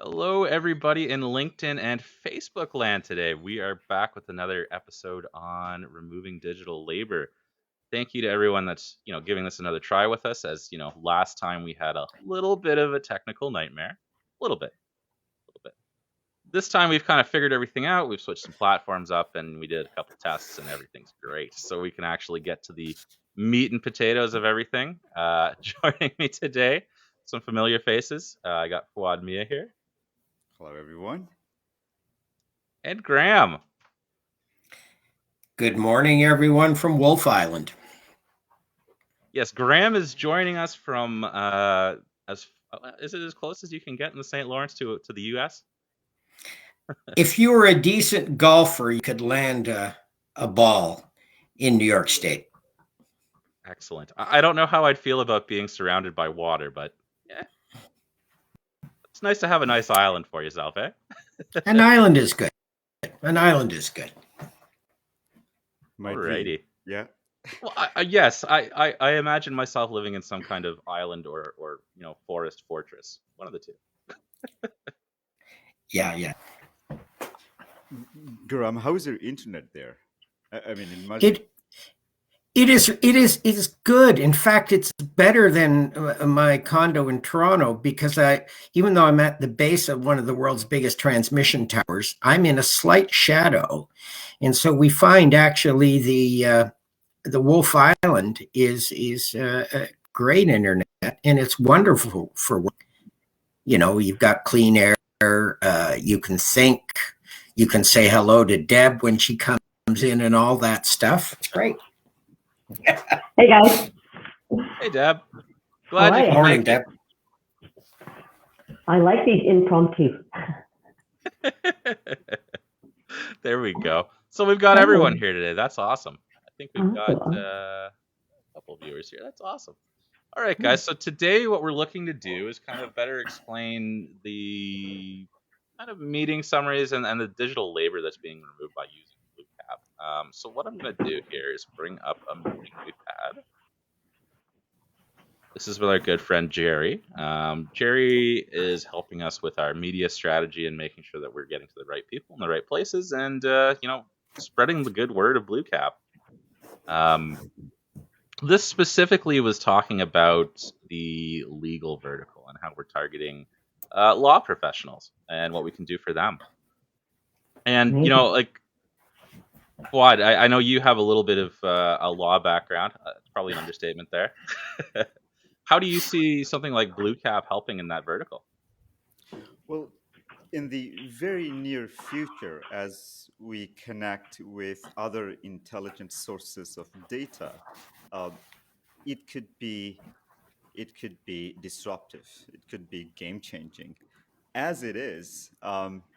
Hello, everybody in LinkedIn and Facebook land today. We are back with another episode on removing digital labor. Thank you to everyone that's giving this another try with us. As last time we had a little bit of a technical nightmare, a little bit. This time we've kind of figured everything out. We've switched some platforms up, and we did a couple tests, and everything's great. So we can actually get to the meat and potatoes of everything. Joining me today, some familiar faces. I got Fawad Mia here. Hello, everyone. And Graham. Good morning, everyone from Wolf Island. Yes, Graham is joining us from is it as close as you can get in the St. Lawrence to the U.S.? If you were a decent golfer, you could land a ball in New York State. Excellent. I don't know how I'd feel about being surrounded by water, but yeah, it's nice to have a nice island for yourself, eh? An island is good. An island is good. Alrighty. Yeah. Well, I imagine myself living in some kind of island or forest fortress. One of the two. Yeah. Graham, how is your internet there? I mean, it is good. In fact, it's better than my condo in Toronto because even though I'm at the base of one of the world's biggest transmission towers, I'm in a slight shadow, and so we find actually the Wolf Island is a great internet, and it's wonderful for you've got clean air. You can think. You can say hello to Deb when she comes in and all that stuff. It's great. Hey, guys. Hey, Deb. Glad you can Morning, make Deb. I like these impromptu. There we go. So we've got everyone here today. That's awesome. I think we've got a couple of viewers here. That's awesome. All right, guys. So today what we're looking to do is kind of better explain the kind of meeting summaries and the digital labor that's being removed by using Bluecap. So what I'm going to do here is bring up a meeting we've had. This is with our good friend Jerry. Jerry is helping us with our media strategy and making sure that we're getting to the right people in the right places and, spreading the good word of Bluecap. This specifically was talking about the legal vertical and how we're targeting law professionals and what we can do for them. And, Fuad, I know you have a little bit of a law background. It's probably an understatement there. How do you see something like Bluecap helping in that vertical? Well, in the very near future, as we connect with other intelligent sources of data, it could be disruptive. It could be game-changing. As it is,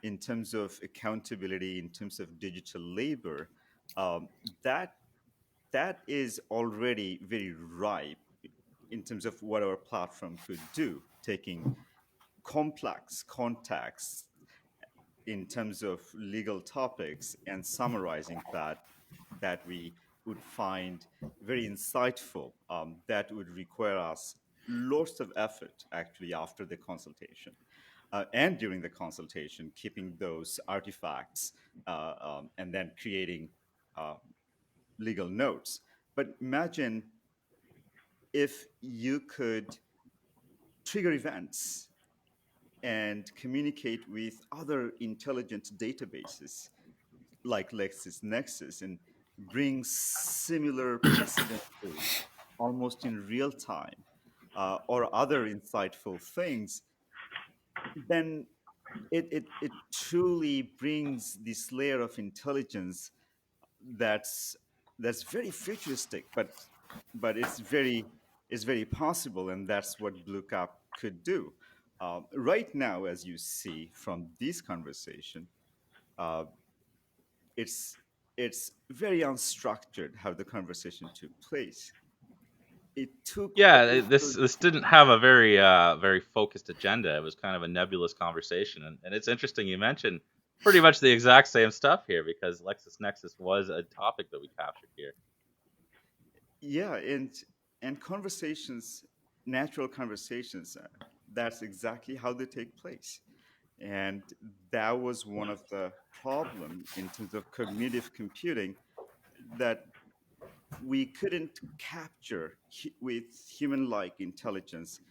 in terms of accountability, in terms of digital labor, that is already very ripe in terms of what our platform could do, taking complex contexts in terms of legal topics and summarizing that we would find very insightful, that would require us lots of effort actually after the consultation. And during the consultation, keeping those artifacts and then creating legal notes. But imagine if you could trigger events and communicate with other intelligent databases like LexisNexis and bring similar precedences almost in real time or other insightful things, then it truly brings this layer of intelligence that's very futuristic, but it's very possible, and that's what Bluecap could do. Right now, as you see from this conversation, uh, it's very unstructured how the conversation took place. It took This didn't have a very focused agenda. It was kind of a nebulous conversation, and it's interesting you mentioned pretty much the exact same stuff here because LexisNexis was a topic that we captured here. Yeah, and conversations, natural conversations, that's exactly how they take place. And that was one of the problem in terms of cognitive computing, that we couldn't capture with human-like intelligence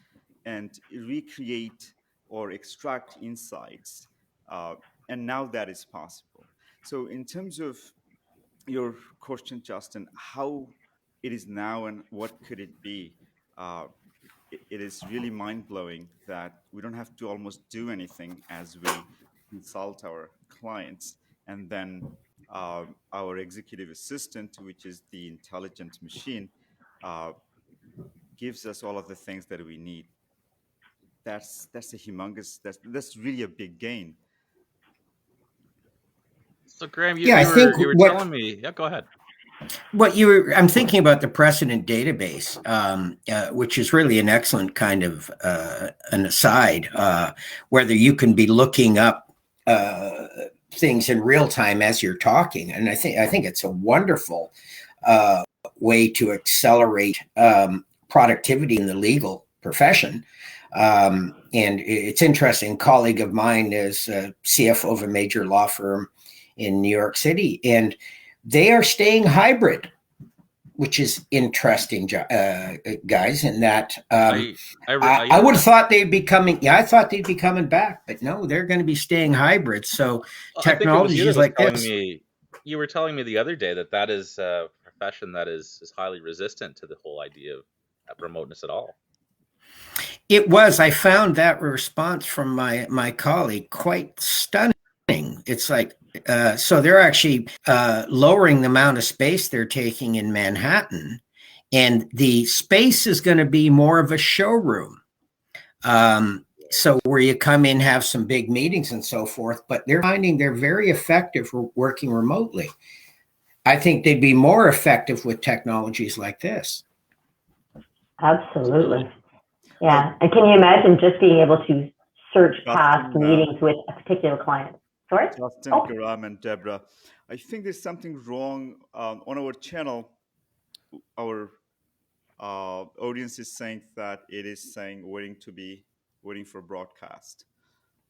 and recreate or extract insights. Uh, and now that is possible. So in terms of your question, Justin, how it is now and what could it be? Uh, it is really mind blowing that we don't have to almost do anything as we consult our clients. And then our executive assistant, which is the intelligent machine, uh, gives us all of the things that we need. That's a humongous, that's really a big gain. So Graham, Yeah, I think you were telling me. Yeah, go ahead. I'm thinking about the precedent database, which is really an excellent kind of an aside, whether you can be looking up things in real time as you're talking, and I think it's a wonderful way to accelerate productivity in the legal profession. And it's interesting. A colleague of mine is CFO of a major law firm in New York City, and they are staying hybrid, which is interesting, guys. In that, I would have thought they'd be coming. Yeah, I thought they'd be coming back, but no, they're going to be staying hybrid. So I think it was you that technologies was like telling this. me. You were telling me the other day that that is a profession that is highly resistant to the whole idea of remoteness at all. It was. I found that response from my colleague quite stunning. It's like, so they're actually lowering the amount of space they're taking in Manhattan, and the space is going to be more of a showroom. So where you come in, have some big meetings and so forth, but they're finding they're very effective for working remotely. I think they'd be more effective with technologies like this. Absolutely. Yeah. And can you imagine just being able to search past meetings with a particular client? Sorry? Justin, Garam, and Deborah, I think there's something wrong on our channel. Our audience is saying that it is saying waiting for broadcast.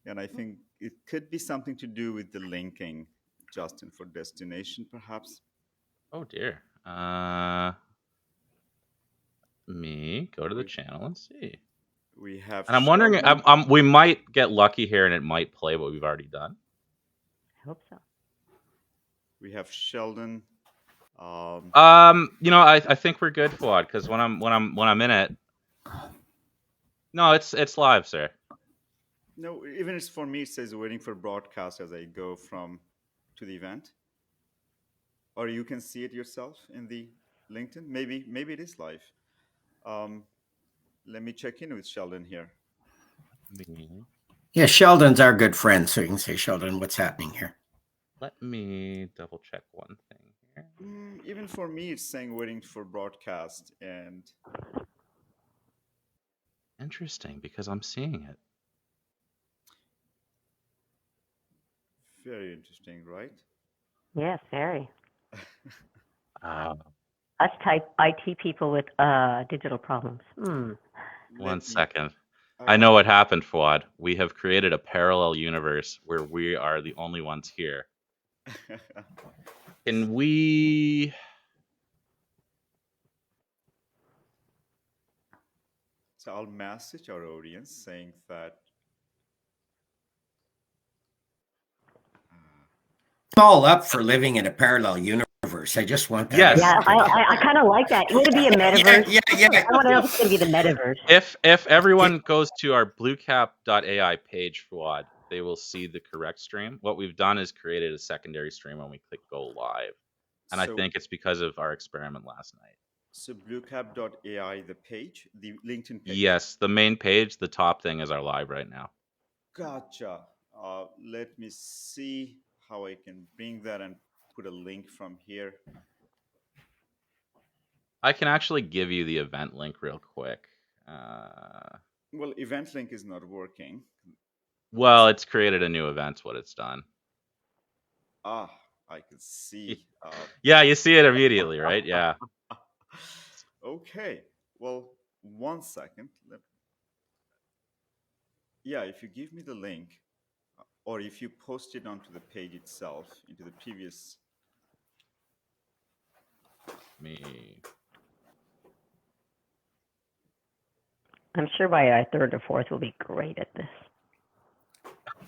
And I think it could be something to do with the linking, Justin, for destination, perhaps. Oh dear. Me go to the channel and see. We have. And I'm wondering, we might get lucky here, and it might play what we've already done. I hope so. We have Sheldon. You know, I think we're good, Fuad, because when I'm in it. No, it's live, sir. No, even it's for me. It says waiting for broadcast as I go to the event. Or you can see it yourself in the LinkedIn. Maybe it is live. Let me check in with Sheldon here. Yeah, Sheldon's our good friend, so you can say, Sheldon, what's happening here? Let me double check one thing here. Even for me, it's saying waiting for broadcast, and interesting, because I'm seeing it. Very interesting, right? Yes, very. Us type IT people with digital problems. One second. I know what happened, Fuad. We have created a parallel universe where we are the only ones here. Can we... So I'll message our audience saying that... I'm all up for living in a parallel universe. I just want that. Yes. Yeah, I kind of like that. Would it be a metaverse? Yeah. I want to know if it's going to be the metaverse. If everyone goes to our Bluecap.ai page, Fuad, they will see the correct stream. What we've done is created a secondary stream when we click go live. And I think it's because of our experiment last night. So Bluecap.ai, the page, the LinkedIn page? Yes, the main page, the top thing is our live right now. Gotcha. Let me see how I can bring that and put a link from here. I can actually give you the event link real quick. Well, event link is not working. Well, it's created a new event, what it's done. I can see. Yeah, you see it immediately, right? Yeah. Okay. Well, 1 second. Yeah, if you give me the link, or if you post it onto the page itself, into the previous. I'm sure by our third or fourth we'll be great at this.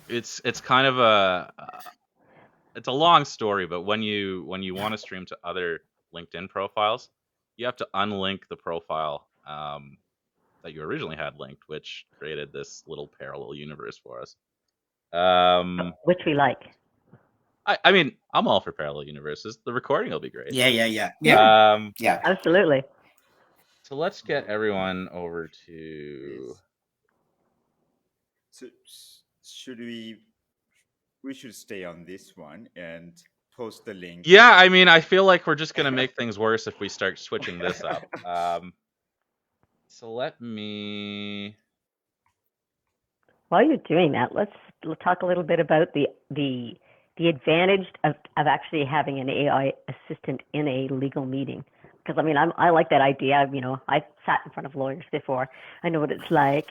It's kind of it's a long story, but when you want to stream to other LinkedIn profiles, you have to unlink the profile that you originally had linked, which created this little parallel universe for us. Which we like. I mean, I'm all for parallel universes. The recording will be great. Yeah. Absolutely. So let's get everyone over to. So should we should stay on this one and post the link. Yeah, I mean, I feel like we're just gonna make things worse if we start switching this up. So let me. While you're doing that, let's talk a little bit about the advantage of actually having an AI assistant in a legal meeting. Because I mean, I like that idea. You know, I've sat in front of lawyers before. I know what it's like,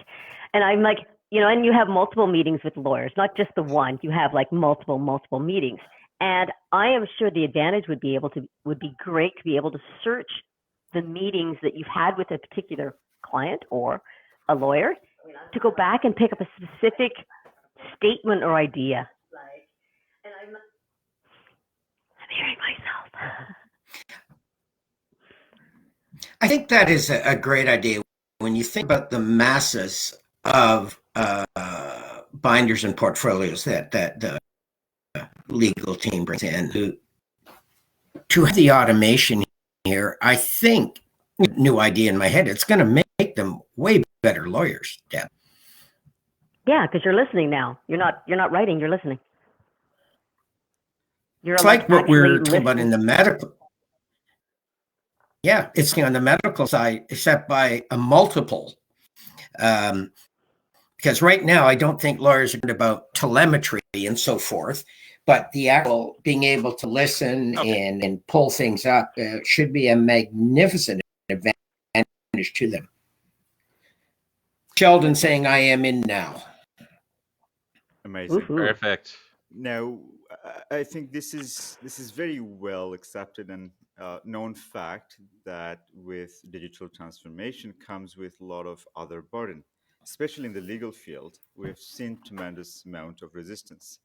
and I'm like, you know, and you have multiple meetings with lawyers, not just the one. You have like multiple meetings, and I am sure the advantage would be great to be able to search the meetings that you've had with a particular client or a lawyer, to go back and pick up a specific statement or idea. And I'm hearing myself. I think that is a great idea. When you think about the masses of binders and portfolios that the legal team brings in, to have the automation here, I think, new idea in my head, it's going to make them way better lawyers, Deb. Yeah, because you're listening now. You're not writing. You're listening. It's like what we're talking about in the medical. Yeah, it's on the medical side, except by a multiple. Because right now, I don't think lawyers are about telemetry and so forth, but the actual being able to listen and pull things up should be a magnificent advantage to them. Sheldon saying, "I am in now." Amazing. Woo-hoo. Perfect. Now, I think this is very well accepted and known fact that with digital transformation comes with a lot of other burden, especially in the legal field. We've seen tremendous amount of resistance,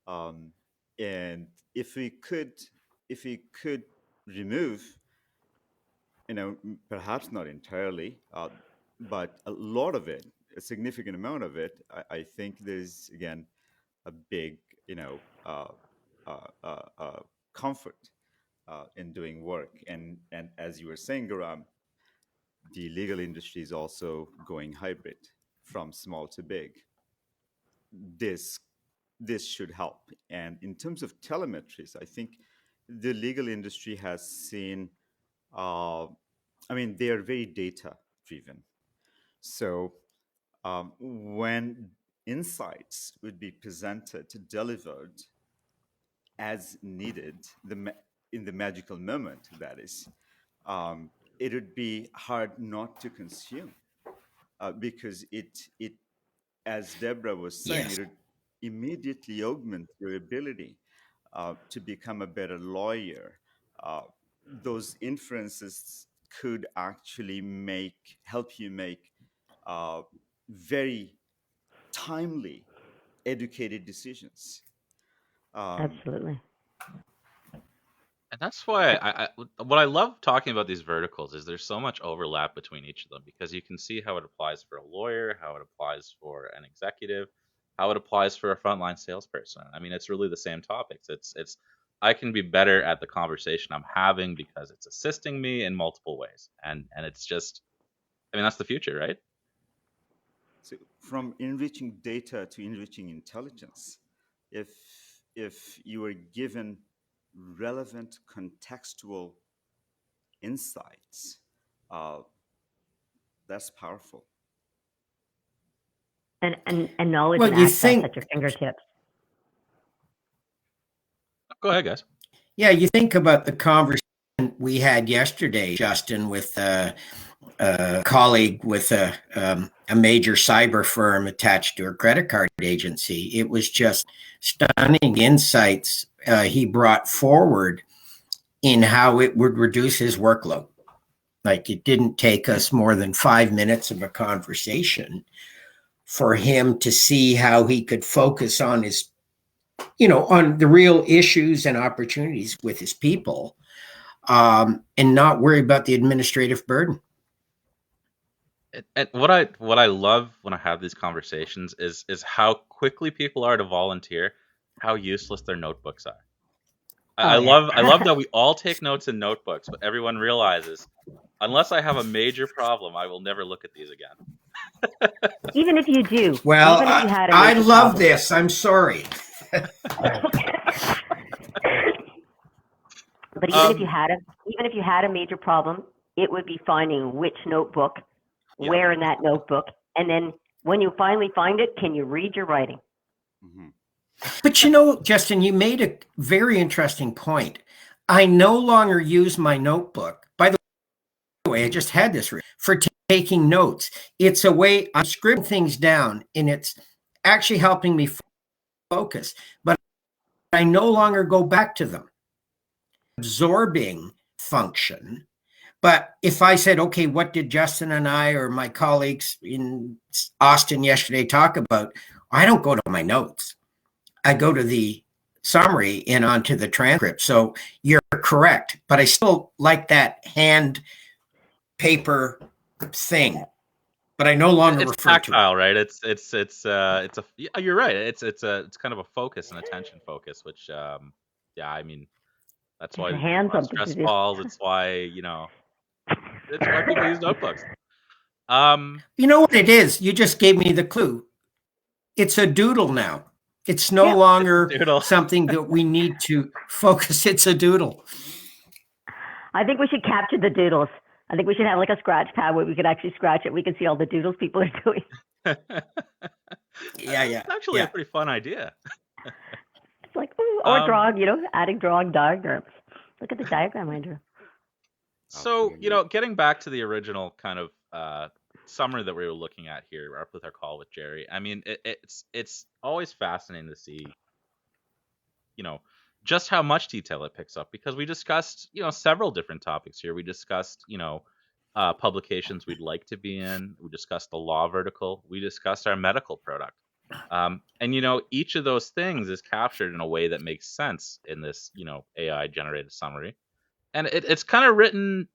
and if we could remove, you know, perhaps not entirely, but a lot of it, a significant amount of it, I think there's again a big, you know, comfort in doing work. And as you were saying, Garam, the legal industry is also going hybrid from small to big. This should help. And in terms of telemetries, I think the legal industry has seen. I mean, they are very data driven. So when insights would be presented, delivered as needed, in the magical moment, that is, it would be hard not to consume, because it, as Deborah was saying, Yes. it would immediately augment your ability to become a better lawyer. Those inferences could actually help you make very timely, educated decisions. Absolutely. And that's why what I love talking about these verticals is there's so much overlap between each of them, because you can see how it applies for a lawyer, how it applies for an executive, how it applies for a frontline salesperson. I mean, it's really the same topics. It's I can be better at the conversation I'm having because it's assisting me in multiple ways, and it's just, I mean, that's the future, right? So from enriching data to enriching intelligence, if you are given relevant contextual insights, that's powerful. And knowledge Well, and you access think- at your fingertips. Go ahead, guys. Yeah, you think about the conversation we had yesterday, Justin, with colleague with a major cyber firm attached to a credit card agency. It was just stunning insights he brought forward in how it would reduce his workload. Like, it didn't take us more than 5 minutes of a conversation for him to see how he could focus on his, on the real issues and opportunities with his people, and not worry about the administrative burden. And what I love when I have these conversations is how quickly people are to volunteer, how useless their notebooks are. I love that we all take notes in notebooks, but everyone realizes, unless I have a major problem, I will never look at these again. Even if you do. Well, even if you had a I major love problem. this. I'm sorry. But even if you had a major problem, it would be finding which notebook, where in that notebook, and then when you finally find it, can you read your writing? Mm-hmm. But Justin, you made a very interesting point. I no longer use my notebook. By the way, I just had this for taking notes. It's a way I'm scribbling things down, and it's actually helping me focus. But I no longer go back to them. Absorbing function. But if I said, okay, what did Justin and I or my colleagues in Austin yesterday talk about? I don't go to my notes. I go to the summary and onto the transcript. So you're correct, but I still like that hand paper thing. But I no longer it's refer tactile, to it. right? You're right. It's kind of a focus, an attention focus, which I mean, that's why hand something stress to do. falls. It's why it's why people use notebooks. You know what it is? You just gave me the clue. It's a doodle now. It's no longer something that we need to focus. It's a doodle. I think we should capture the doodles. I think we should have like a scratch pad where we could actually scratch it. We can see all the doodles people are doing. Yeah. It's actually a pretty fun idea. It's like, or drawing, adding drawing diagrams. Look at the diagram I drew. So, getting back to the original kind of summary that we were looking at here with our call with Jerry, I mean, it's always fascinating to see, just how much detail it picks up, because we discussed, several different topics here. We discussed, publications we'd like to be in. We discussed the law vertical. We discussed our medical product. And, each of those things is captured in a way that makes sense in this, AI generated summary. And it's kind of written,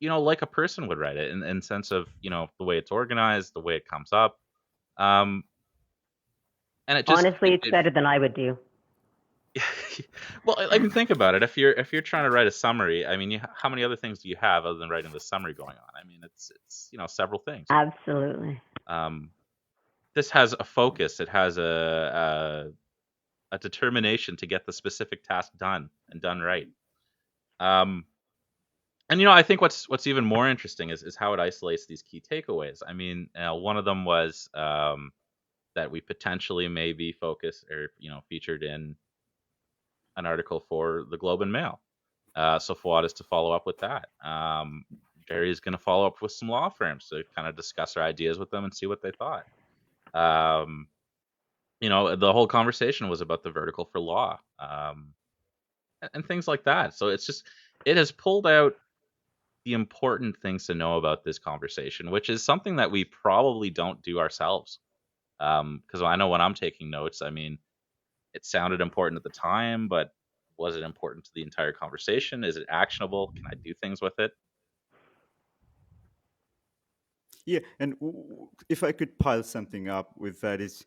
like a person would write it in sense of, the way it's organized, the way it comes up. And it just honestly, it's better than I would do. Well, I mean, think about it. If you're trying to write a summary, I mean, how many other things do you have other than writing the summary going on? I mean, it's several things. Absolutely. This has a focus. It has a determination to get the specific task done and done right. And I think what's even more interesting is how it isolates these key takeaways. I mean, one of them was that we potentially may be focused or featured in an article for the Globe and Mail. So Fuad is to follow up with that. Jerry is going to follow up with some law firms to kind of discuss our ideas with them and see what they thought. The whole conversation was about the vertical for law, and things like that. So it has pulled out the important things to know about this conversation, which is something that we probably don't do ourselves. Because I know when I'm taking notes, I mean, it sounded important at the time, but was it important to the entire conversation? Is it actionable? Can I do things with it? Yeah, and if I could pile something up with that, is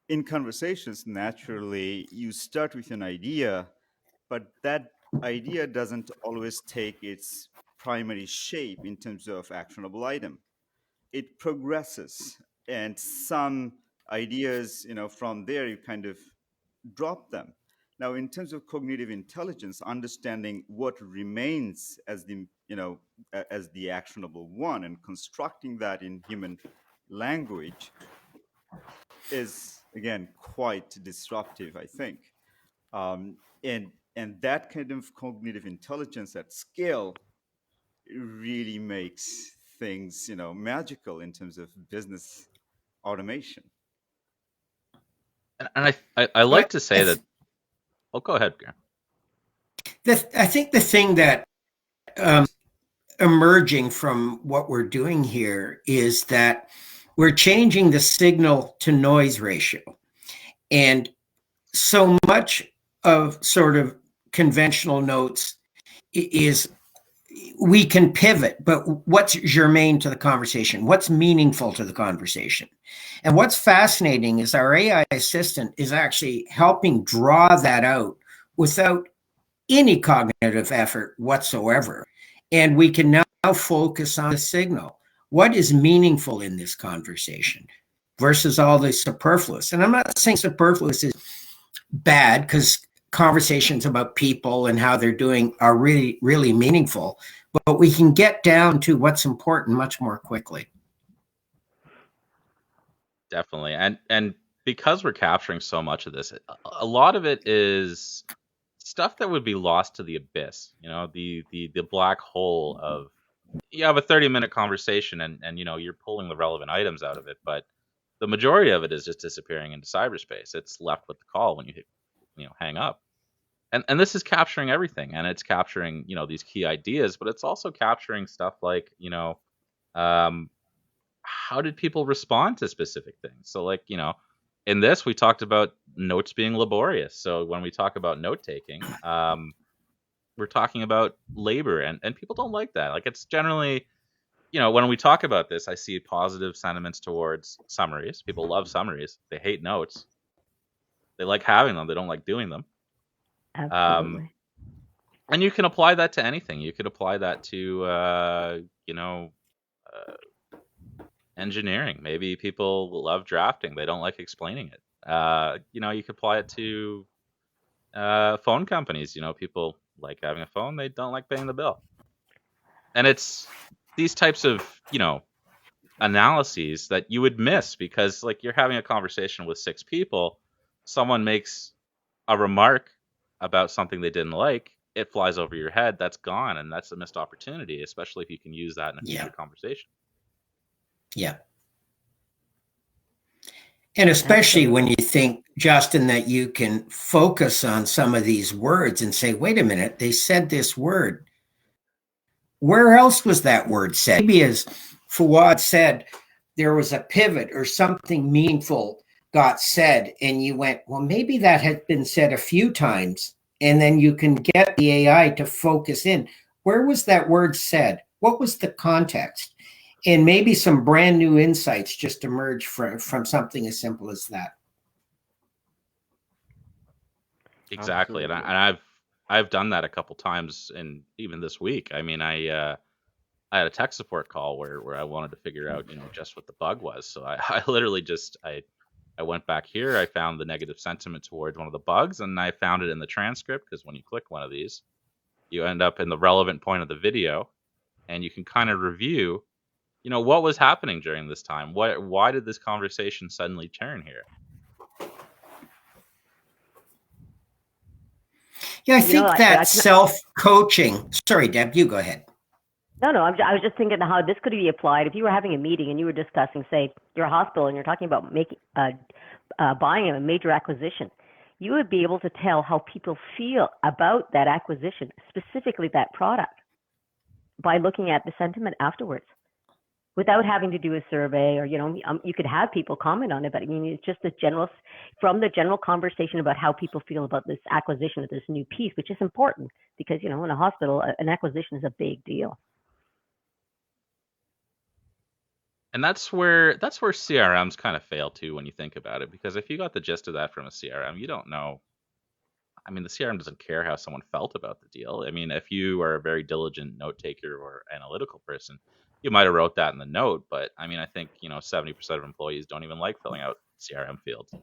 in conversations, naturally, you start with an idea, but that idea doesn't always take its primary shape in terms of actionable item. It progresses, and some ideas, from there you kind of drop them. Now, in terms of cognitive intelligence, understanding what remains as the actionable one and constructing that in human language is, again, quite disruptive, I think. And that kind of cognitive intelligence at scale really makes things, magical in terms of business automation. And I like to say that. Oh, go ahead, Graham. I think the thing that emerging from what we're doing here is that we're changing the signal to noise ratio. And so much of sort of conventional notes is we can pivot, but what's germane to the conversation? What's meaningful to the conversation? And what's fascinating is our AI assistant is actually helping draw that out without any cognitive effort whatsoever. And we can now focus on the signal. What is meaningful in this conversation versus all the superfluous? And I'm not saying superfluous is bad, because conversations about people and how they're doing are really, really meaningful, but we can get down to what's important much more quickly. Definitely. And because we're capturing so much of this, a lot of it is stuff that would be lost to the abyss, the black hole of, you have a 30-minute conversation and you're pulling the relevant items out of it, but the majority of it is just disappearing into cyberspace. It's left with the call when you hit, hang up. And this is capturing everything, and it's capturing, these key ideas, but it's also capturing stuff like, how did people respond to specific things? So like, in this, we talked about notes being laborious. So when we talk about note taking, we're talking about labor, and people don't like that. Like, it's generally, when we talk about this, I see positive sentiments towards summaries. People love summaries. They hate notes. They like having them. They don't like doing them. Absolutely. And you can apply that to anything. You could apply that to, engineering. Maybe people love drafting. They don't like explaining it. You could apply it to phone companies. People like having a phone. They don't like paying the bill. And it's these types of, analyses that you would miss because, like, you're having a conversation with 6 people. Someone makes a remark about something they didn't like. It flies over your head. That's gone. And that's a missed opportunity, especially if you can use that in a future conversation. Yeah. And especially when you think, Justin, that you can focus on some of these words and say, wait a minute, they said this word. Where else was that word said? Maybe, as Fawad said, there was a pivot or something meaningful got said, and you went, well, maybe that had been said a few times. And then you can get the AI to focus in. Where was that word said? What was the context? And maybe some brand new insights just emerge from something as simple as that. Exactly. And I've done that a couple times, and even this week. I mean, I had a tech support call where I wanted to figure out, just what the bug was. So I literally just I went back here. I found the negative sentiment towards one of the bugs, and I found it in the transcript, because when you click one of these, you end up in the relevant point of the video, and you can kind of review, what was happening during this time. Why did this conversation suddenly turn here? Yeah, I think that self-coaching. Sorry, Deb, you go ahead. No, I was just thinking how this could be applied. If you were having a meeting and you were discussing, say, your hospital, and you're talking about buying a major acquisition, you would be able to tell how people feel about that acquisition, specifically that product, by looking at the sentiment afterwards, without having to do a survey, or you could have people comment on it. But I mean, it's just the general conversation about how people feel about this acquisition of this new piece, which is important because in a hospital, an acquisition is a big deal. And that's where CRMs kind of fail too, when you think about it, because if you got the gist of that from a CRM, you don't know. I mean, the CRM doesn't care how someone felt about the deal. I mean, if you are a very diligent note taker or analytical person, you might have wrote that in the note. But I mean, I think 70% of employees don't even like filling out CRM fields.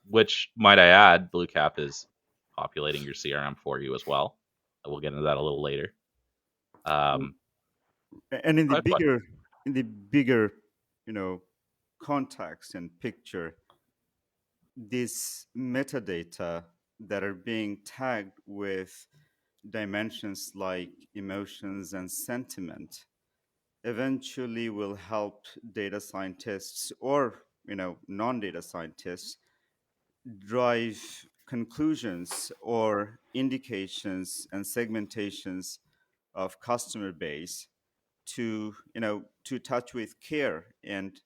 Which, might I add, Bluecap is populating your CRM for you as well. We'll get into that a little later. And in the bigger, context and picture, these metadata that are being tagged with dimensions like emotions and sentiment eventually will help data scientists or non-data scientists drive conclusions or indications and segmentations of customer base to touch with care and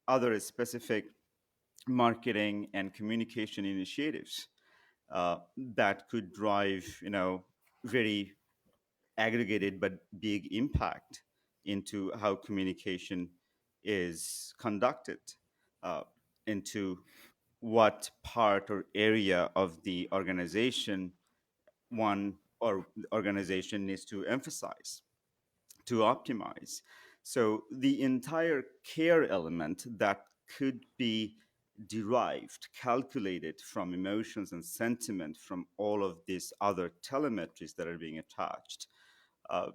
other specific marketing and communication initiatives that could drive very aggregated but big impact into how communication is conducted, uh, into what part or area of the organization one or organization needs to emphasize, to optimize. So the entire care element that could be derived, calculated from emotions and sentiment from all of these other telemetries that are being attached, uh,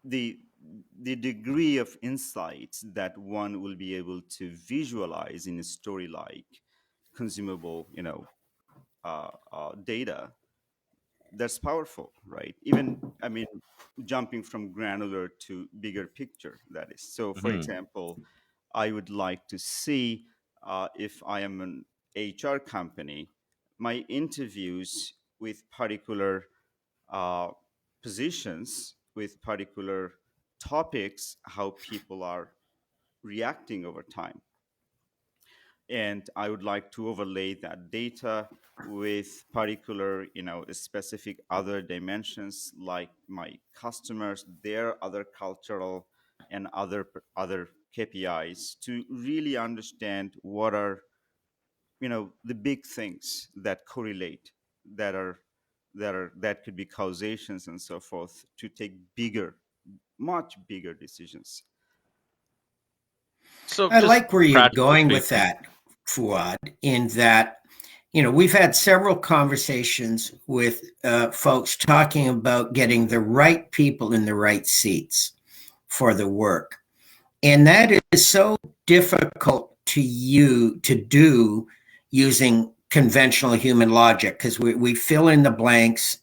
the the degree of insights that one will be able to visualize in a story like consumable data, that's powerful, right? Even, I mean, jumping from granular to bigger picture, that is. So for Hmm. example, I would like to see, if I am an HR company, my interviews with particular uh, positions, with particular topics, how people are reacting over time. And I would like to overlay that data with particular, specific other dimensions like my customers, their other cultural and other KPIs to really understand what are, the big things that correlate, that are that could be causations and so forth, to take bigger, much bigger decisions. So I just like where you're practically going with speaking. that, Fuad, in that, we've had several conversations with folks talking about getting the right people in the right seats for the work. And that is so difficult to do using conventional human logic because we fill in the blanks.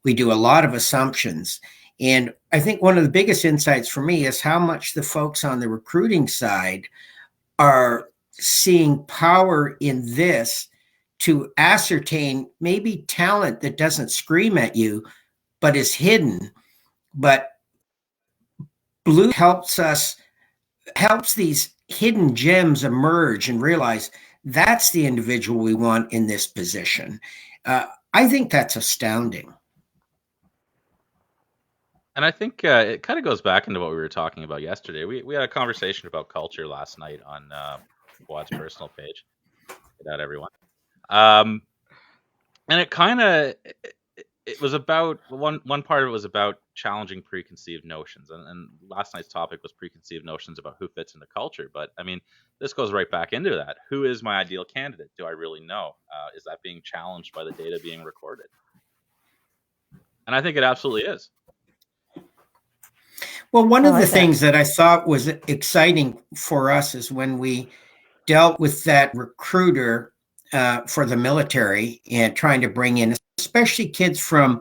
We do a lot of assumptions. And I think one of the biggest insights for me is how much the folks on the recruiting side are seeing power in this to ascertain maybe talent that doesn't scream at you, but is hidden. But Blue helps these hidden gems emerge and realize that's the individual we want in this position. I think that's astounding. And I think it kind of goes back into what we were talking about yesterday. We had a conversation about culture last night on Fuad's personal page. Get out, everyone. Um, and it kind of it was about one part of it was about challenging preconceived notions, and last night's topic was preconceived notions about who fits into culture. But I mean, this goes right back into that. Who is my ideal candidate? Do I really know? Is that being challenged by the data being recorded? And I think it absolutely is. Well, one I of the like that. things that I thought was exciting for us is when we dealt with that recruiter for the military and trying to bring in, especially kids from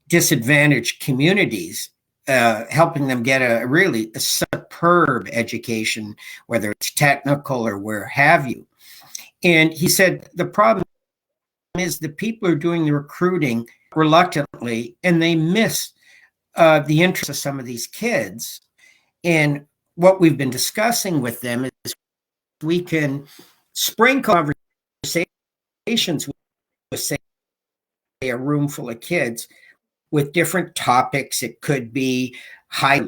disadvantaged communities, helping them get a really superb education, whether it's technical or where have you. And he said the problem is the people are doing the recruiting reluctantly and they miss the interest of some of these kids. And what we've been discussing with them is we can spring conversations with, say, a room full of kids with different topics. It could be,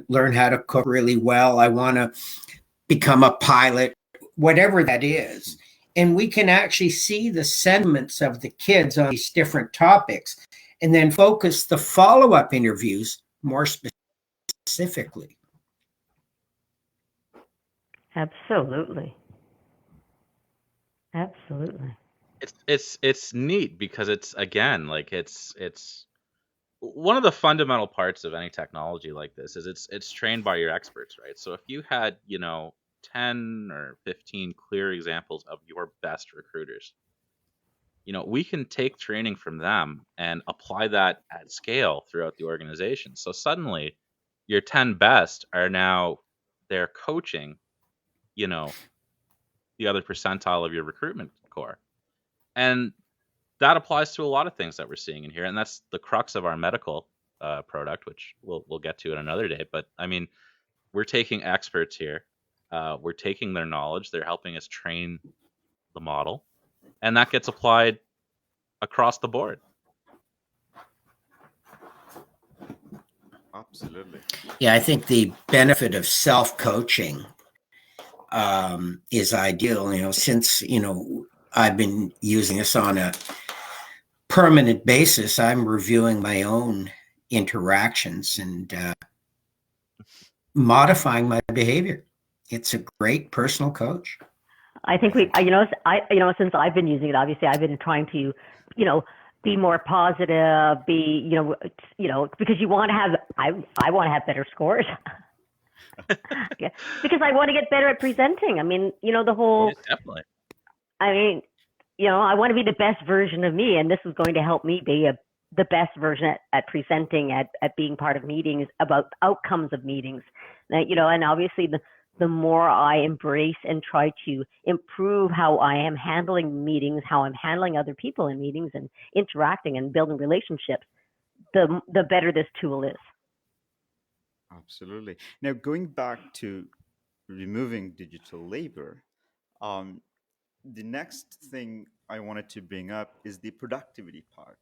learn how to cook really well. I want to become a pilot, whatever that is. And we can actually see the sentiments of the kids on these different topics and then focus the follow up interviews more specifically. Absolutely. Absolutely. It's neat because it's again like it's one of the fundamental parts of any technology like this is it's trained by your experts, right? So if you had 10 or 15 clear examples of your best recruiters, we can take training from them and apply that at scale throughout the organization. So suddenly your 10 best are now there coaching, the other percentile of your recruitment core. And that applies to a lot of things that we're seeing in here. And that's the crux of our medical product, which we'll get to in another day. But I mean, we're taking experts here. We're taking their knowledge. They're helping us train the model. And that gets applied across the board. Absolutely. Yeah, I think the benefit of self-coaching is ideal. Since I've been using this on a permanent basis, I'm reviewing my own interactions and modifying my behavior. It's a great personal coach. I think since I've been using it, obviously I've been trying to, be more positive, because you want to have, I want to have better scores. Yeah, because I want to get better at presenting. I mean, the whole, Yeah, definitely. I mean, I want to be the best version of me, and this is going to help me be the best version at presenting, at being part of meetings, about outcomes of meetings. And obviously the more I embrace and try to improve how I am handling meetings, how I'm handling other people in meetings and interacting and building relationships, the better this tool is. Absolutely. Now, going back to removing digital labor, the next thing I wanted to bring up is the productivity part.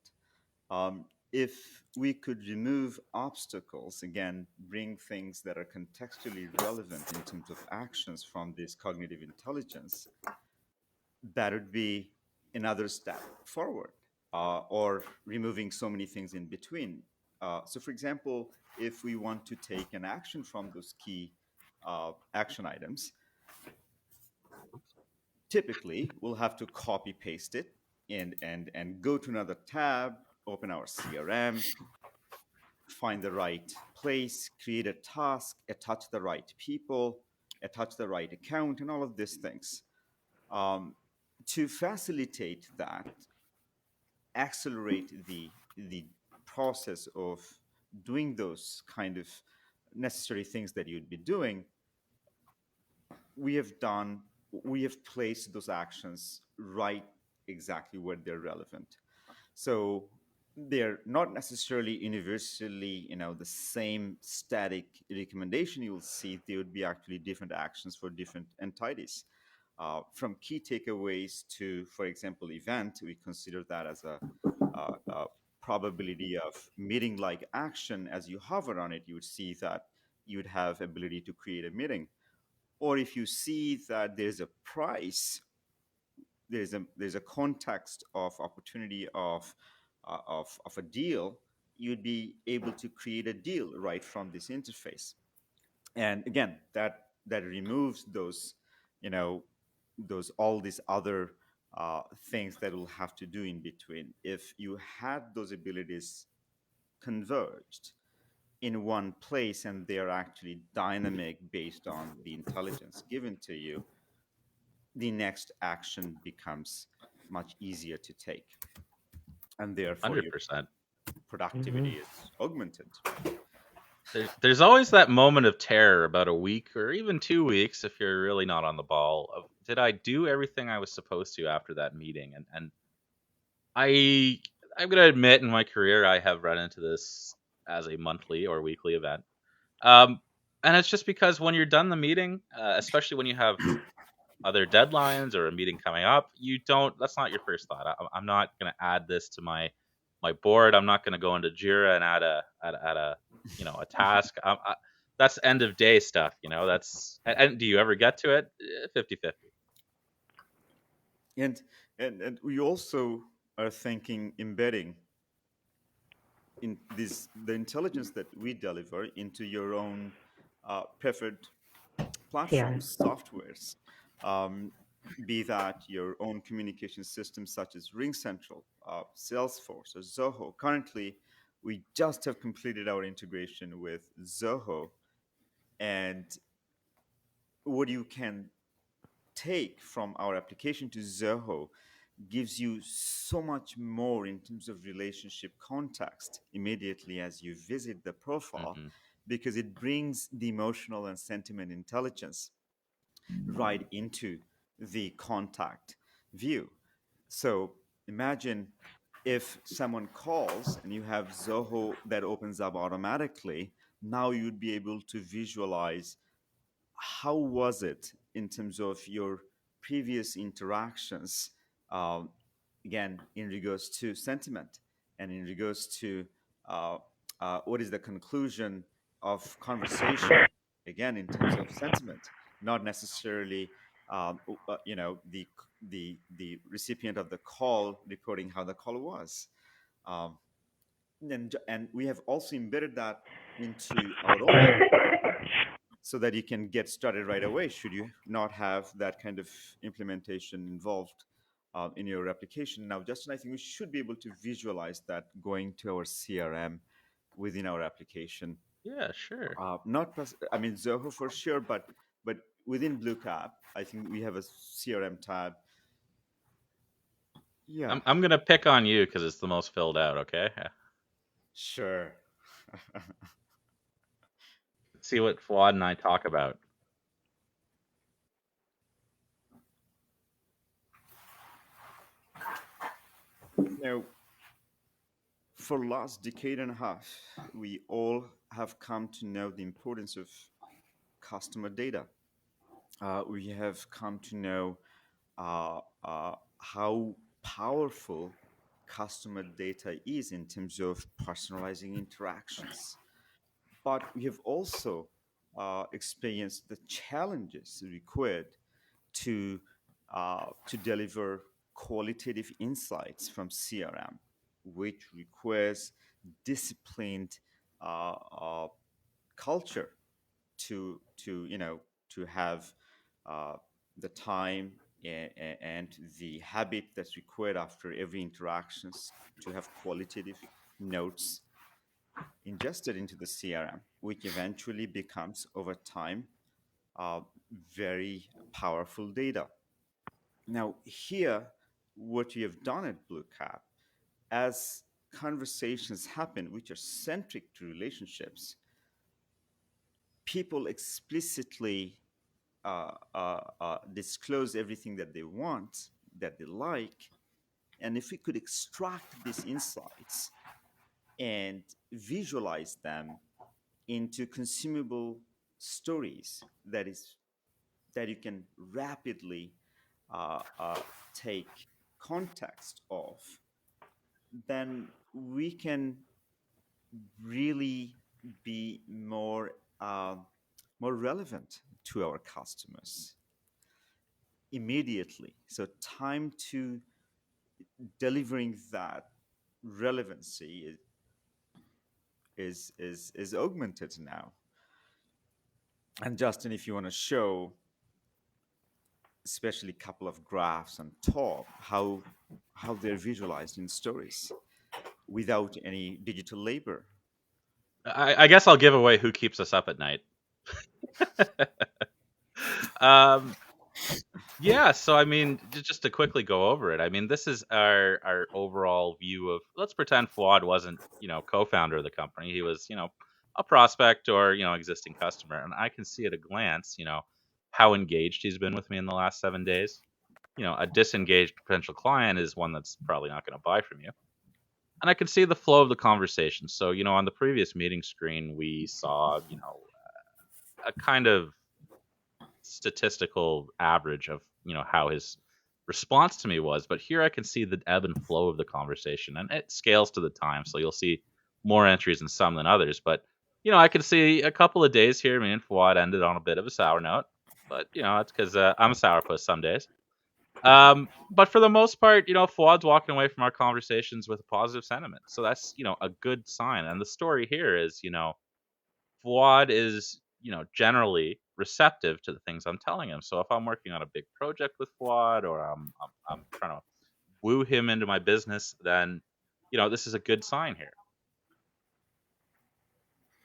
If we could remove obstacles, again, bring things that are contextually relevant in terms of actions from this cognitive intelligence, that would be another step forward, or removing so many things in between. So, for example, if we want to take an action from those key action items, typically we'll have to copy paste it and go to another tab, open our CRM, find the right place, create a task, attach the right people, attach the right account, and all of these things. To facilitate that, accelerate the process of doing those kind of necessary things that you'd be doing, we have placed those actions right exactly where they're relevant. So they're not necessarily universally, the same static recommendation you'll see. There would be actually different actions for different entities. From key takeaways to, for example, event, we consider that as a probability of meeting-like action. As you hover on it, you would see that you would have ability to create a meeting. Or if you see that there's a price, there's a context of opportunity of a deal, you'd be able to create a deal right from this interface. And again, that removes those, those all these other things that we'll have to do in between. If you had those abilities converged in one place and they are actually dynamic based on the intelligence given to you, the next action becomes much easier to take, and therefore your 100%. productivity is augmented. There's always that moment of terror about a week or even 2 weeks if you're really not on the ball of, did I do everything I was supposed to after that meeting? And I'm gonna admit, in my career I have run into this as a monthly or weekly event. And it's just because when you're done the meeting, especially when you have other deadlines or a meeting coming up, that's not your first thought. I'm not going to add this to my board. I'm not going to go into Jira and add a a task. That's end of day stuff. And do you ever get to it? 50-50. And we also are thinking embedding in the intelligence that we deliver into your own preferred Yeah. platforms, softwares, be that your own communication systems such as RingCentral, Salesforce, or Zoho. Currently, we just have completed our integration with Zoho, and what you can take from our application to Zoho gives you so much more in terms of relationship context immediately as you visit the profile, Mm-hmm. because it brings the emotional and sentiment intelligence right into the contact view. So imagine if someone calls and you have Zoho that opens up automatically, now you'd be able to visualize how was it in terms of your previous interactions, um, again in regards to sentiment and in regards to uh, what is the conclusion of conversation, again in terms of sentiment, not necessarily the recipient of the call reporting how the call was. um, and we have also embedded that into our own application so that you can get started right away should you not have that kind of implementation involved in your application. Now, Justin, I think we should be able to visualize that going to our CRM within our application. Yeah, sure. I mean, Zoho for sure, but within Bluecap, I think we have a CRM tab. Yeah, I'm gonna pick on you because it's the most filled out. Okay. sure. Let's see what Fuad and I talk about. Now, for the last decade and a half, we all have come to know the importance of customer data. We have come to know how powerful customer data is in terms of personalizing interactions. But we have also experienced the challenges required to deliver qualitative insights from CRM, which requires disciplined uh, culture to have uh, the time and the habit that's required after every interactions to have qualitative notes ingested into the CRM, which eventually becomes over time uh, very powerful data. Now, here, what we have done at Bluecap, as conversations happen which are centric to relationships, people explicitly disclose everything that they want, that they like. And if we could extract these insights and visualize them into consumable stories that you can rapidly take context of, then we can really be more relevant to our customers immediately. So time to delivering that relevancy is augmented now. And Justin, if you want to show especially a couple of graphs on top, how they're visualized in stories without any digital labor. I guess I'll give away who keeps us up at night. Yeah, so I mean, just to quickly go over it, I mean, this is our overall view of. Let's pretend Fuad wasn't, co-founder of the company. He was, a prospect or existing customer, and I can see at a glance, how engaged he's been with me in the last 7 days. A disengaged potential client is one that's probably not going to buy from you. And I could see the flow of the conversation. So, on the previous meeting screen, we saw, a kind of statistical average of, how his response to me was. But here I can see the ebb and flow of the conversation, and it scales to the time. So you'll see more entries in some than others. But, I could see a couple of days here, me and Fuad ended on a bit of a sour note. But, it's because I'm a sourpuss some days. But for the most part, Fuad's walking away from our conversations with a positive sentiment. So that's, a good sign. And the story here is, Fuad is, generally receptive to the things I'm telling him. So if I'm working on a big project with Fuad or I'm trying to woo him into my business, then, this is a good sign here.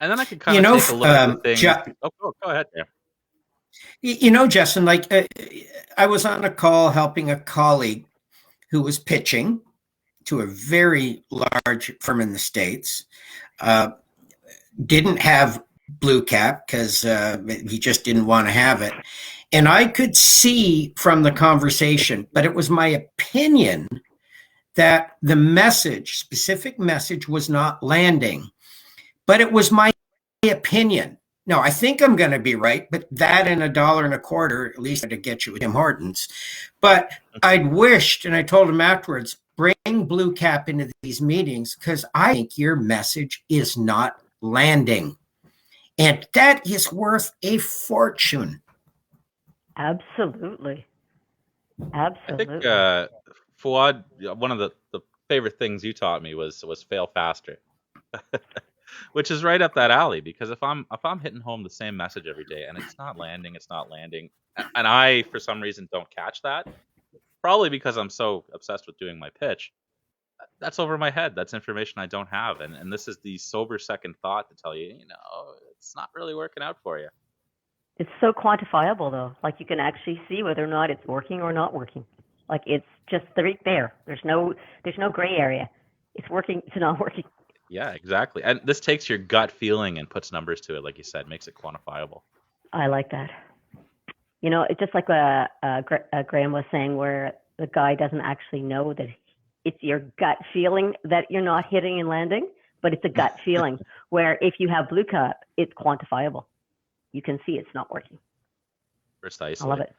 And then I can kind of take a look at the things. Go ahead. Yeah. Justin, I was on a call helping a colleague who was pitching to a very large firm in the States, didn't have Bluecap because he just didn't want to have it. And I could see from the conversation, but it was my opinion that the message, specific message, was not landing. But it was my opinion. No, I think I'm going to be right, but that and $1.25, at least to get you with Tim Hortons. But I'd wished, and I told him afterwards, bring Bluecap into these meetings because I think your message is not landing. And that is worth a fortune. Absolutely. I think Absolutely. Fuad, one of the favorite things you taught me was fail faster, which is right up that alley. Because if I'm hitting home the same message every day and it's not landing, and I for some reason don't catch that, probably because I'm so obsessed with doing my pitch, that's over my head. That's information I don't have, and this is the sober second thought to tell you, it's not really working out for you. It's so quantifiable though. Like you can actually see whether or not it's working or not working. Like it's just right there. There's no gray area. It's working, it's not working. Yeah, exactly. And this takes your gut feeling and puts numbers to it, like you said, makes it quantifiable. I like that. It's just like Graham was saying, where the guy doesn't actually know that it's your gut feeling that you're not hitting and landing, but it's a gut feeling where if you have Bluecap, it's quantifiable. You can see it's not working. Precisely. I love it.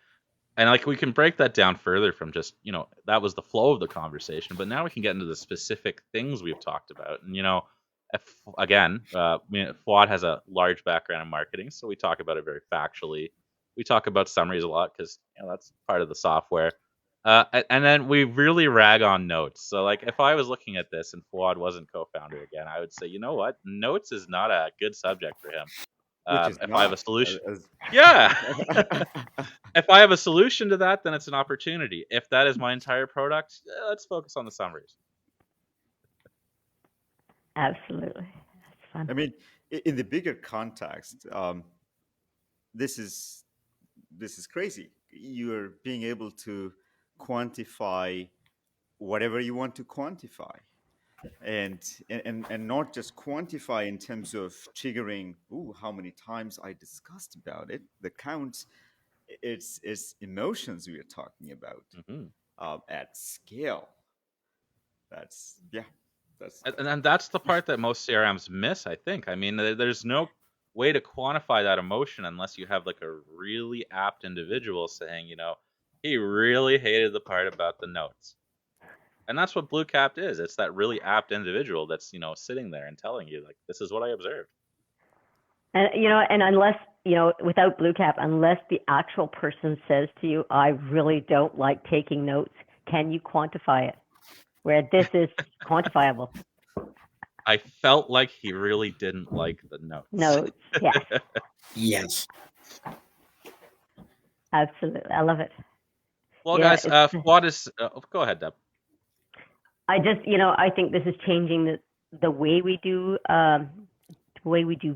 And like we can break that down further from just, that was the flow of the conversation, but now we can get into the specific things we've talked about. And, Fuad has a large background in marketing, so we talk about it very factually. We talk about summaries a lot because, that's part of the software. And then we really rag on notes. So like if I was looking at this and Fuad wasn't co-founder again, I would say, you know what? Notes is not a good subject for him. If I have a solution, yeah. If I have a solution to that, then it's an opportunity. If that is my entire product, let's focus on the summaries. Absolutely, that's fun. I mean, in the bigger context, this is crazy. You're being able to quantify whatever you want to quantify. And not just quantify in terms of triggering how many times I discussed about it, the count. It's emotions we are talking about at scale. That's and that's the part that most CRMs miss, I think. I mean, there's no way to quantify that emotion unless you have like a really apt individual saying, he really hated the part about the notes. And that's what Bluecap is. It's that really apt individual that's, sitting there and telling you, like, this is what I observed. And, and unless, without Bluecap, unless the actual person says to you, I really don't like taking notes, can you quantify it? Where this is quantifiable. I felt like he really didn't like the notes. Notes, yes. Yes. Absolutely. I love it. Well, guys, what is... go ahead, Deb. I just, I think this is changing the way we do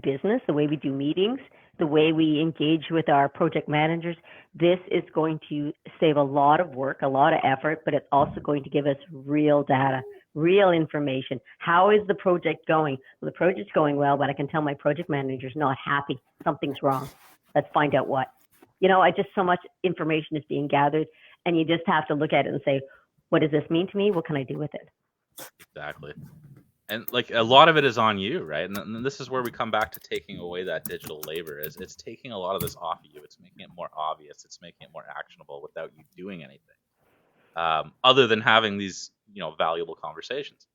business, the way we do meetings, the way we engage with our project managers. This is going to save a lot of work, a lot of effort, but it's also going to give us real data, real information. How is the project going? Well, the project's going well, but I can tell my project manager's not happy. Something's wrong. Let's find out what. So much information is being gathered, and you just have to look at it and say, what does this mean to me? What can I do with it? Exactly. And like a lot of it is on you, right? And this is where we come back to taking away that digital labor. It's taking a lot of this off of you. It's making it more obvious. It's making it more actionable without you doing anything, other than having these, valuable conversations.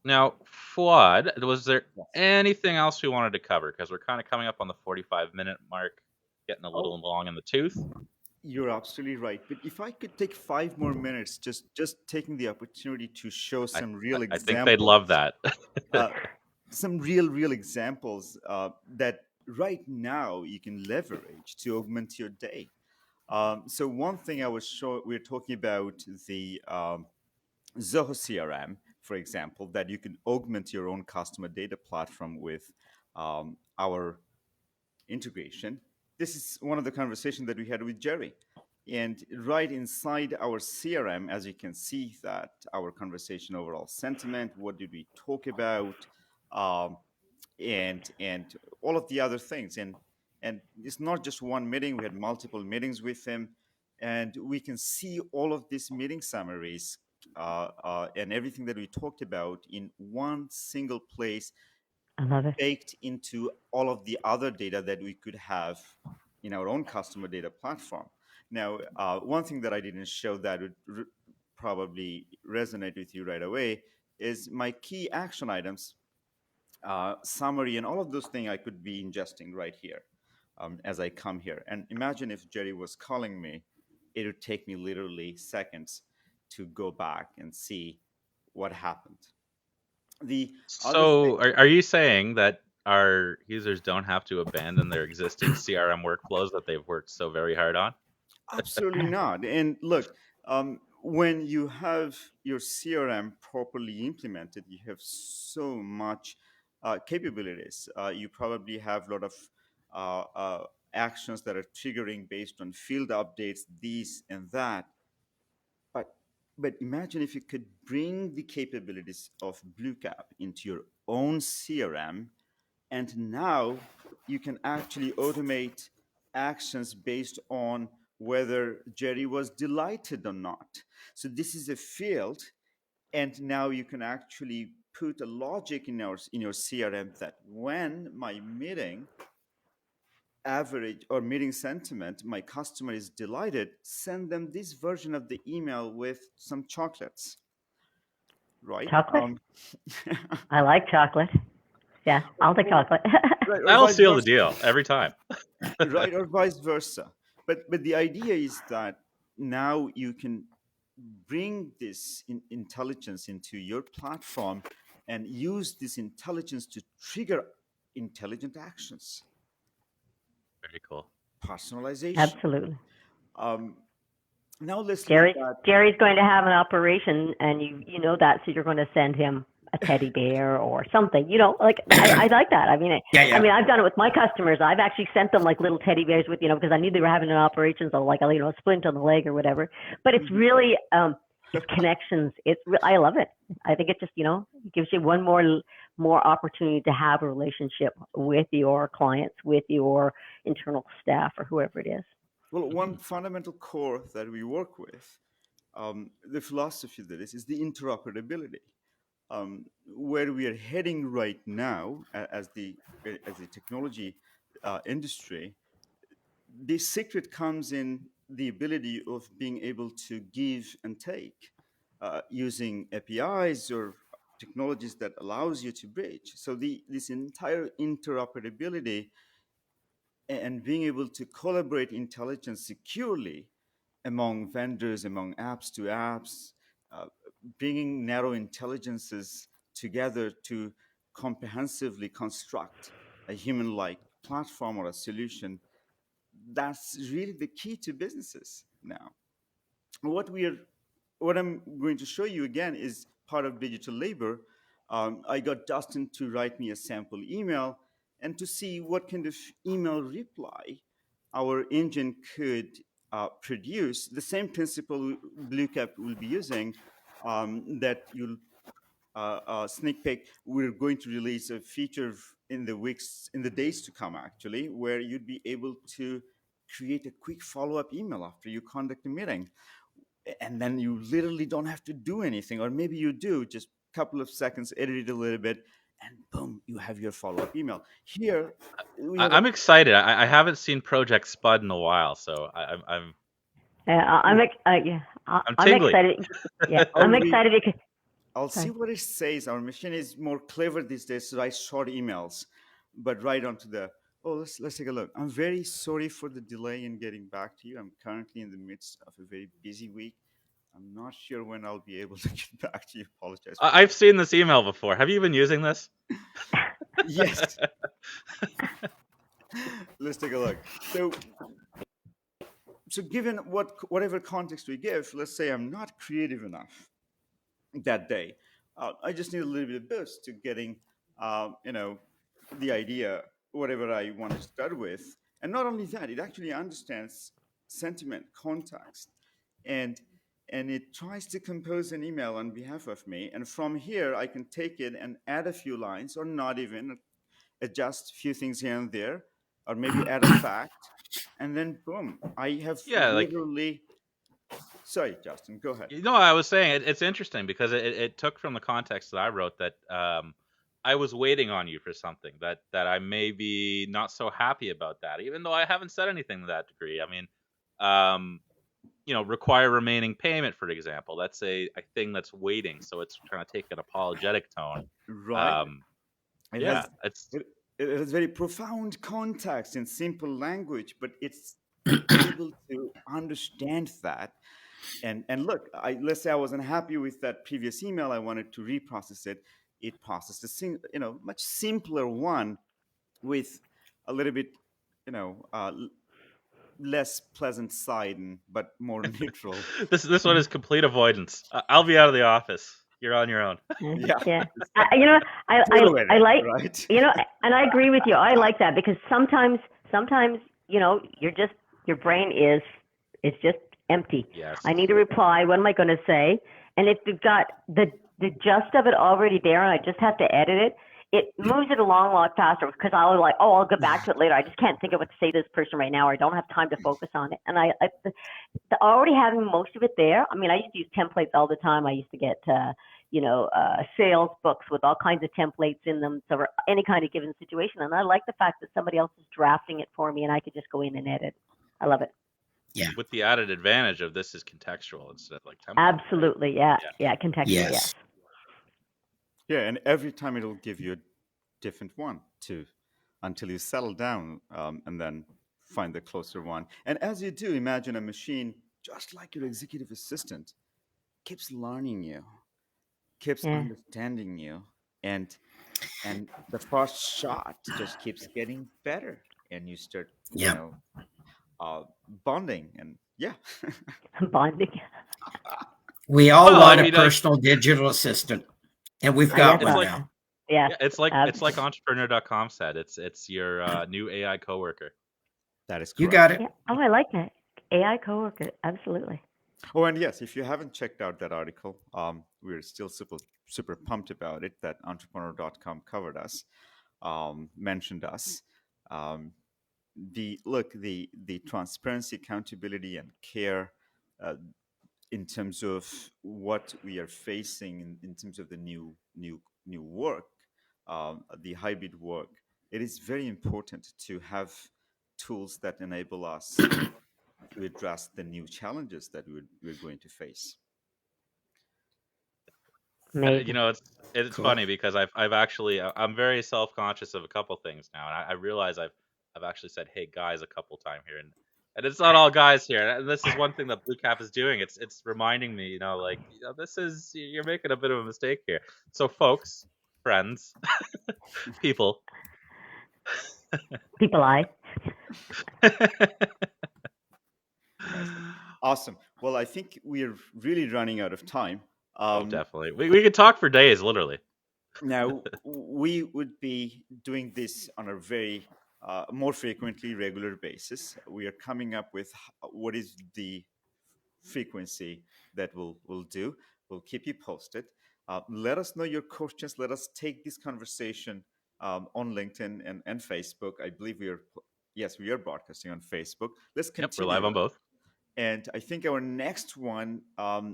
Now, Fuad, was there anything else we wanted to cover? Because we're kind of coming up on the 45-minute mark, getting a little long in the tooth. You're absolutely right. But if I could take 5 more minutes, just taking the opportunity to show some real examples. I think they'd love that. Some real examples that right now you can leverage to augment your day. So one thing we're talking about the Zoho CRM, for example, that you can augment your own customer data platform with our integration. This is one of the conversations that we had with Jerry. And right inside our CRM, as you can see that our conversation overall sentiment, what did we talk about? and all of the other things. And it's not just one meeting. We had multiple meetings with him, and we can see all of these meeting summaries and everything that we talked about in one single place, I love it. baked into all of the other data that we could have in our own customer data platform. Now, one thing that I didn't show that would probably resonate with you right away is my key action items, summary, and all of those things I could be ingesting right here as I come here. And imagine if Jerry was calling me, it would take me literally seconds to go back and see what happened. The other thing, So, are you saying that our users don't have to abandon their existing CRM workflows that they've worked so very hard on? absolutely not. And look, when you have your CRM properly implemented, you have so much capabilities. You probably have a lot of actions that are triggering based on field updates, these and that. But but imagine if you could bring the capabilities of Bluecap into your own CRM, and now you can actually automate actions based on whether Jerry was delighted or not. So this is a field, and now you can actually put a logic in your CRM that when my meeting average or meeting sentiment, my customer is delighted, send them this version of the email with some chocolates, right? Chocolate? I like chocolate. Yeah, I'll take chocolate. Right, or That'll vice seal the versa. deal every time. Right, or vice versa. But the idea is that now you can bring this intelligence into your platform and use this intelligence to trigger intelligent actions, Very cool. personalization. Absolutely. Um, Now let's look at Jerry's going to have an operation, and you know that, so you're going to send him a teddy bear or something. Like I like that. I mean, Yeah. I mean, I've done it with my customers. I've actually sent them like little teddy bears with, because I knew they were having an operation, so like a splint on the leg or whatever. But it's really just connections. I love it. I think it just gives you one more opportunity to have a relationship with your clients, with your internal staff, or whoever it is. well, one fundamental core that we work with, the philosophy that is the interoperability. Where we are heading right now as the technology industry, the secret comes in the ability of being able to give and take using APIs or technologies that allows you to bridge. So this entire interoperability and being able to collaborate intelligence securely among vendors, among apps to apps, uh, bringing narrow intelligences together to comprehensively construct a human-like platform or a solution. That's really the key to businesses now. What we are, what I'm going to show you again is part of digital labor. I got Dustin to write me a sample email and to see what kind of email reply our engine could produce. The same principle Bluecap will be using, that you'll sneak peek. We're going to release a feature in the days to come, actually, where you'd be able to create a quick follow-up email after you conduct a meeting, and then you literally don't have to do anything, or maybe you do, just a couple of seconds, edit it a little bit, and boom, you have your follow-up email. Here we have I'm excited. I haven't seen Project Spud in a while, so I'm Yeah, I'm I'm tingly. excited. Yeah, I'm excited because. I'll see Sorry. what it says. Our machine is more clever these days to write short emails, but right onto the, oh, let's take a look. I'm very sorry for the delay in getting back to you. I'm currently in the midst of a very busy week. I'm not sure when I'll be able to get back to you. Apologize for that. I've seen this email before. Have you been using this? Yes. Let's take a look. So given whatever context we give, let's say I'm not creative enough that day. I just need a little bit of boost to getting, the idea, whatever I want to start with. And not only that, it actually understands sentiment, context, and it tries to compose an email on behalf of me. And from here, I can take it and add a few lines, or not even, adjust a few things here and there, or maybe add a fact, and then boom, I have Yeah, like literally. Sorry, Justin, go ahead. I was saying it's interesting because it took from the context that I wrote that I was waiting on you for something that I may be not so happy about that, even though I haven't said anything to that degree. I mean, require remaining payment, for example. That's a thing that's waiting, so it's trying to take an apologetic tone. Right. Um, It yeah, has it's it has very profound context in simple language, but it's able to understand that. And look, let's say I wasn't happy with that previous email. I wanted to reprocess it. It processed much simpler one with a little bit, less pleasant side, but more neutral. this one is complete avoidance. I'll be out of the office. You're on your own. Yeah, Yeah. You know, totally, I like, right? and I agree with you. I like that because sometimes, your brain is just empty. Yes. I need a reply. What am I going to say? And if you've got the gist of it already there, and I just have to edit it, it moves it along a lot faster because I'll like, oh, I'll get back to it later. I just can't think of what to say to this person right now, or I don't have time to focus on it. And already having most of it there. I mean, I used to use templates all the time. I used to get, sales books with all kinds of templates in them for any kind of given situation. And I like the fact that somebody else is drafting it for me and I could just go in and edit. I love it. Yeah. With the added advantage of this is contextual instead of like template. Absolutely. Right? Yeah. Contextual. Yes. Yeah, and every time it'll give you a different one too, until you settle down and then find the closer one. And as you do, imagine a machine just like your executive assistant keeps learning you, keeps understanding you, and the first shot just keeps getting better, and you start, bonding, and Bonding. We all want a personal digital assistant, and we've got one now. Yeah, it's like entrepreneur.com said. It's your new AI coworker. That is correct. You got it. Yeah. Oh, I like that. AI coworker. Absolutely. Oh, and yes, if you haven't checked out that article, we're still super pumped about it. That entrepreneur.com covered us, mentioned us. The transparency, accountability, and care in terms of what we are facing in terms of the new work, the hybrid work. It is very important to have tools that enable us to address the new challenges that we're going to face. Amazing. It's cool. Funny because I've actually I'm very self-conscious of a couple things now, and I realize I've actually said, "Hey guys," a couple times here, and it's not all guys here. And this is one thing that Bluecap is doing. It's reminding me, you're making a bit of a mistake here. So folks, friends, people. Awesome. Well, I think we're really running out of time. Definitely. We could talk for days, literally. Now, we would be doing this on a very more frequently, regular basis. We are coming up with what is the frequency that we'll do. We'll keep you posted. Let us know your questions. Let us take this conversation on LinkedIn and Facebook. I believe we are broadcasting on Facebook. Let's continue. Yep, we're live on both. And I think our next one,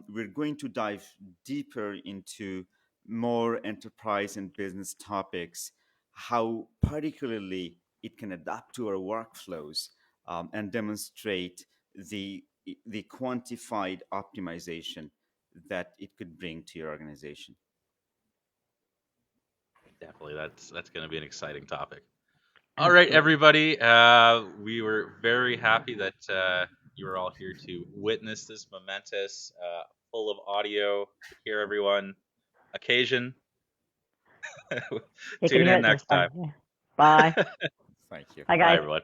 we're going to dive deeper into more enterprise and business topics, how particularly it can adapt to our workflows and demonstrate the quantified optimization that it could bring to your organization. Definitely, that's going to be an exciting topic. All right, everybody. We were very happy that you were all here to witness this momentous, full of audio, hear everyone occasion. Tune in next time. Bye. Thank you. Bye, guys. Bye, everyone.